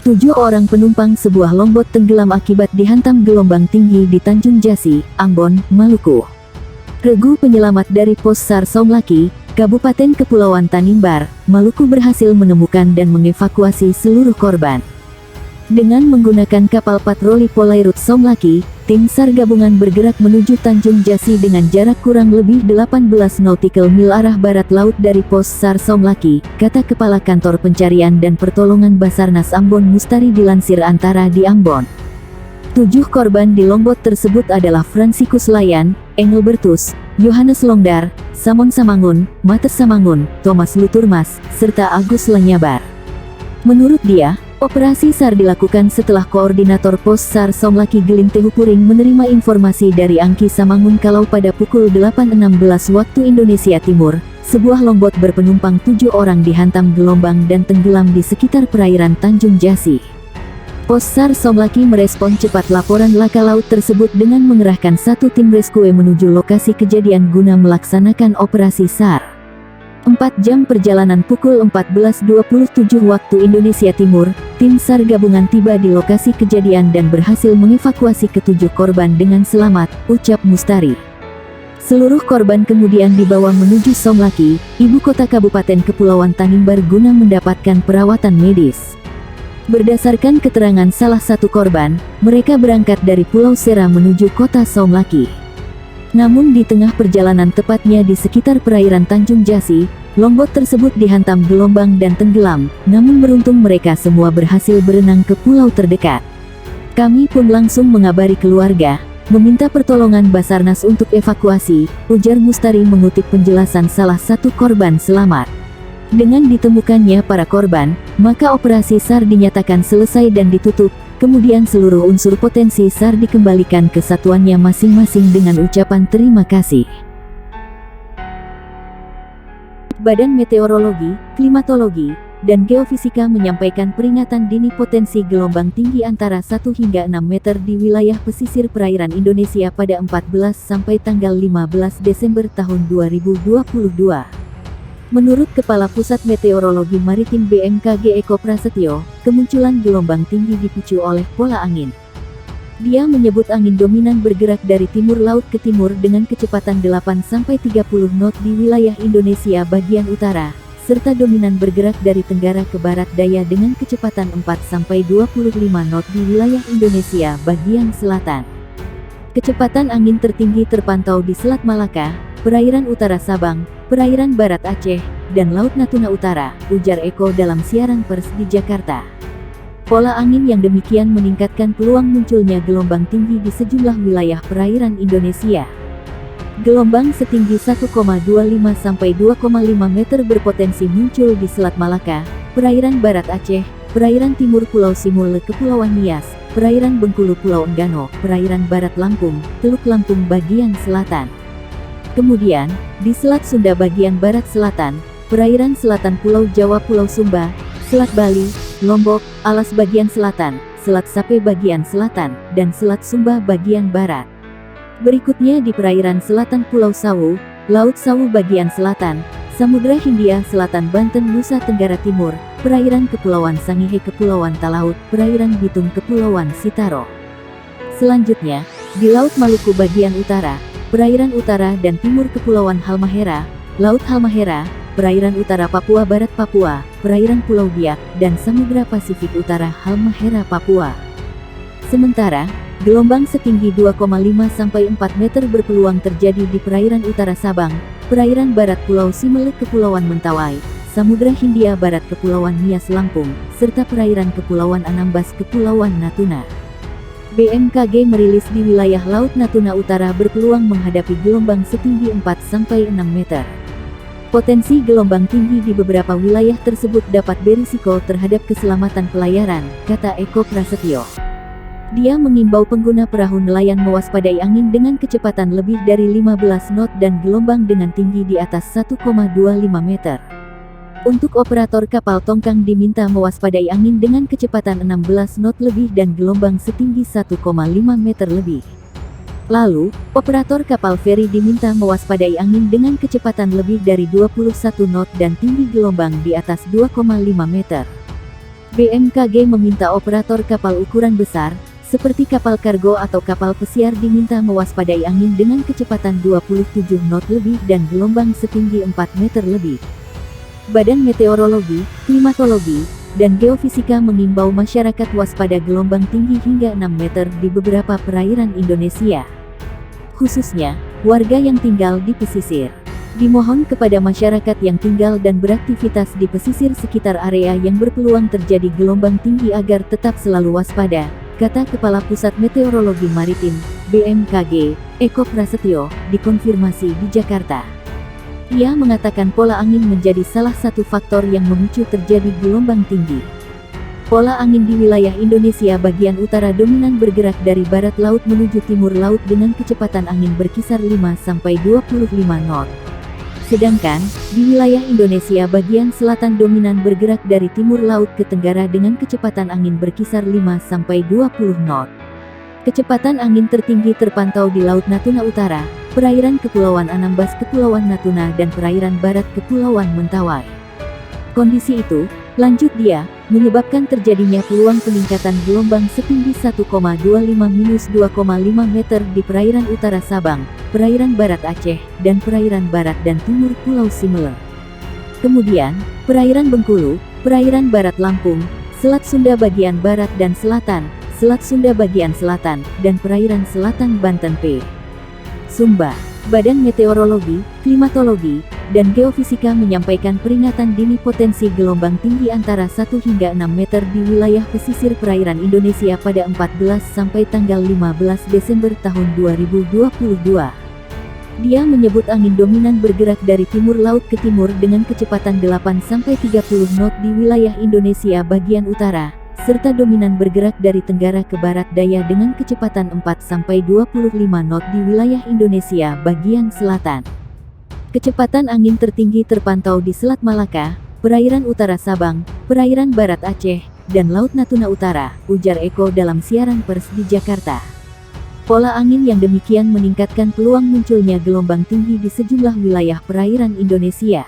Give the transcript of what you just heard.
7 orang penumpang sebuah longboat tenggelam akibat dihantam gelombang tinggi di Tanjung Jasi, Ambon, Maluku. Regu penyelamat dari Pos SAR Somlaki, Kabupaten Kepulauan Tanimbar, Maluku berhasil menemukan dan mengevakuasi seluruh korban. Dengan menggunakan kapal patroli Polairut Somlaki, tim SAR gabungan bergerak menuju Tanjung Jasi dengan jarak kurang lebih 18 nautical mil arah barat laut dari Pos SAR Somlaki, kata Kepala Kantor Pencarian dan Pertolongan Basarnas Ambon Mustari dilansir Antara di Ambon. 7 korban di longboat tersebut adalah Franciscus Layan, Engelbertus, Yohanes Longdar, Samon Samangun, Mates Samangun, Thomas Luturmas, serta Agus Lenyabar. Menurut dia, operasi SAR dilakukan setelah Koordinator Pos SAR Somlaki Gelim Tehupuring menerima informasi dari Angki Samangun kalau pada pukul 8.16 waktu Indonesia Timur, sebuah longboat berpenumpang 7 orang dihantam gelombang dan tenggelam di sekitar perairan Tanjung Jasi. Pos SAR Somlaki merespon cepat laporan laka laut tersebut dengan mengerahkan 1 tim rescue menuju lokasi kejadian guna melaksanakan operasi SAR. 4 jam perjalanan pukul 14.27 waktu Indonesia Timur, tim SAR gabungan tiba di lokasi kejadian dan berhasil mengevakuasi ke-7 korban dengan selamat, ucap Mustari. Seluruh korban kemudian dibawa menuju Somlaki, ibu kota Kabupaten Kepulauan Tanimbar guna mendapatkan perawatan medis. Berdasarkan keterangan salah satu korban, mereka berangkat dari Pulau Sera menuju kota Somlaki. Namun di tengah perjalanan tepatnya di sekitar perairan Tanjung Jasi, longboat tersebut dihantam gelombang dan tenggelam, namun beruntung mereka semua berhasil berenang ke pulau terdekat. Kami pun langsung mengabari keluarga, meminta pertolongan Basarnas untuk evakuasi, ujar Mustari mengutip penjelasan salah satu korban selamat. Dengan ditemukannya para korban, maka operasi SAR dinyatakan selesai dan ditutup. Kemudian seluruh unsur potensi SAR dikembalikan ke satuannya masing-masing dengan ucapan terima kasih. Badan Meteorologi, Klimatologi, dan Geofisika menyampaikan peringatan dini potensi gelombang tinggi antara 1 hingga 6 meter di wilayah pesisir perairan Indonesia pada 14 sampai tanggal 15 Desember tahun 2022. Menurut Kepala Pusat Meteorologi Maritim BMKG Eko Prasetyo, kemunculan gelombang tinggi dipicu oleh pola angin. Dia menyebut angin dominan bergerak dari timur laut ke timur dengan kecepatan 8-30 knot di wilayah Indonesia bagian utara, serta dominan bergerak dari tenggara ke barat daya dengan kecepatan 4-25 knot di wilayah Indonesia bagian selatan. Kecepatan angin tertinggi terpantau di Selat Malaka, perairan utara Sabang, perairan barat Aceh, dan Laut Natuna Utara, ujar Eko dalam siaran pers di Jakarta. Pola angin yang demikian meningkatkan peluang munculnya gelombang tinggi di sejumlah wilayah perairan Indonesia. Gelombang setinggi 1,25 sampai 2,5 meter berpotensi muncul di Selat Malaka, perairan barat Aceh, perairan timur Pulau Simule Kepulauan Nias, perairan Bengkulu Pulau Enggano, perairan barat Lampung, Teluk Lampung bagian selatan. Kemudian, di Selat Sunda bagian barat selatan, perairan selatan Pulau Jawa Pulau Sumba, Selat Bali, Lombok, Alas bagian selatan, Selat Sape bagian selatan, dan Selat Sumba bagian barat. Berikutnya di perairan selatan Pulau Sawu, Laut Sawu bagian selatan, Samudra Hindia Selatan Banten Nusa Tenggara Timur, perairan Kepulauan Sangihe Kepulauan Talaut, perairan Bitung Kepulauan Sitaro. Selanjutnya, di Laut Maluku bagian utara, perairan utara dan timur Kepulauan Halmahera, Laut Halmahera, perairan utara Papua Barat Papua, perairan Pulau Biak, dan Samudra Pasifik Utara Halmahera Papua. Sementara, gelombang setinggi 2,5 sampai 4 meter berpeluang terjadi di perairan utara Sabang, perairan barat Pulau Simele Kepulauan Mentawai, Samudra Hindia Barat Kepulauan Nias Lampung, serta perairan Kepulauan Anambas Kepulauan Natuna. BMKG merilis di wilayah Laut Natuna Utara berpeluang menghadapi gelombang setinggi 4-6 meter. Potensi gelombang tinggi di beberapa wilayah tersebut dapat berisiko terhadap keselamatan pelayaran, kata Eko Prasetyo. Dia mengimbau pengguna perahu nelayan mewaspadai angin dengan kecepatan lebih dari 15 knot dan gelombang dengan tinggi di atas 1,25 meter. Untuk operator kapal tongkang diminta mewaspadai angin dengan kecepatan 16 knot lebih dan gelombang setinggi 1,5 meter lebih. Lalu, operator kapal feri diminta mewaspadai angin dengan kecepatan lebih dari 21 knot dan tinggi gelombang di atas 2,5 meter. BMKG meminta operator kapal ukuran besar, seperti kapal kargo atau kapal pesiar diminta mewaspadai angin dengan kecepatan 27 knot lebih dan gelombang setinggi 4 meter lebih. Badan Meteorologi, Klimatologi, dan Geofisika mengimbau masyarakat waspada gelombang tinggi hingga 6 meter di beberapa perairan Indonesia. Khususnya, warga yang tinggal di pesisir. Dimohon kepada masyarakat yang tinggal dan beraktivitas di pesisir sekitar area yang berpeluang terjadi gelombang tinggi agar tetap selalu waspada, kata Kepala Pusat Meteorologi Maritim, BMKG, Eko Prasetyo, dikonfirmasi di Jakarta. Ia mengatakan pola angin menjadi salah satu faktor yang memicu terjadi gelombang tinggi. Pola angin di wilayah Indonesia bagian utara dominan bergerak dari barat laut menuju timur laut dengan kecepatan angin berkisar 5-25 knot. Sedangkan, di wilayah Indonesia bagian selatan dominan bergerak dari timur laut ke tenggara dengan kecepatan angin berkisar 5-20 knot. Kecepatan angin tertinggi terpantau di Laut Natuna Utara, perairan Kepulauan Anambas Kepulauan Natuna dan perairan barat Kepulauan Mentawai. Kondisi itu, lanjut dia, menyebabkan terjadinya peluang peningkatan gelombang setinggi 1,25-2,5 meter di perairan utara Sabang, perairan barat Aceh, dan perairan barat dan timur Pulau Simele. Kemudian, perairan Bengkulu, perairan barat Lampung, Selat Sunda bagian barat dan selatan, Selat Sunda bagian selatan, dan perairan selatan Banten P. Sumba. Badan Meteorologi, Klimatologi, dan Geofisika menyampaikan peringatan dini potensi gelombang tinggi antara 1 hingga 6 meter di wilayah pesisir perairan Indonesia pada 14 sampai tanggal 15 Desember tahun 2022. Dia menyebut angin dominan bergerak dari timur laut ke timur dengan kecepatan 8-30 knot di wilayah Indonesia bagian utara, serta dominan bergerak dari tenggara ke barat daya dengan kecepatan 4-25 knot di wilayah Indonesia bagian selatan. Kecepatan angin tertinggi terpantau di Selat Malaka, perairan utara Sabang, perairan barat Aceh, dan Laut Natuna Utara, ujar Eko dalam siaran pers di Jakarta. Pola angin yang demikian meningkatkan peluang munculnya gelombang tinggi di sejumlah wilayah perairan Indonesia.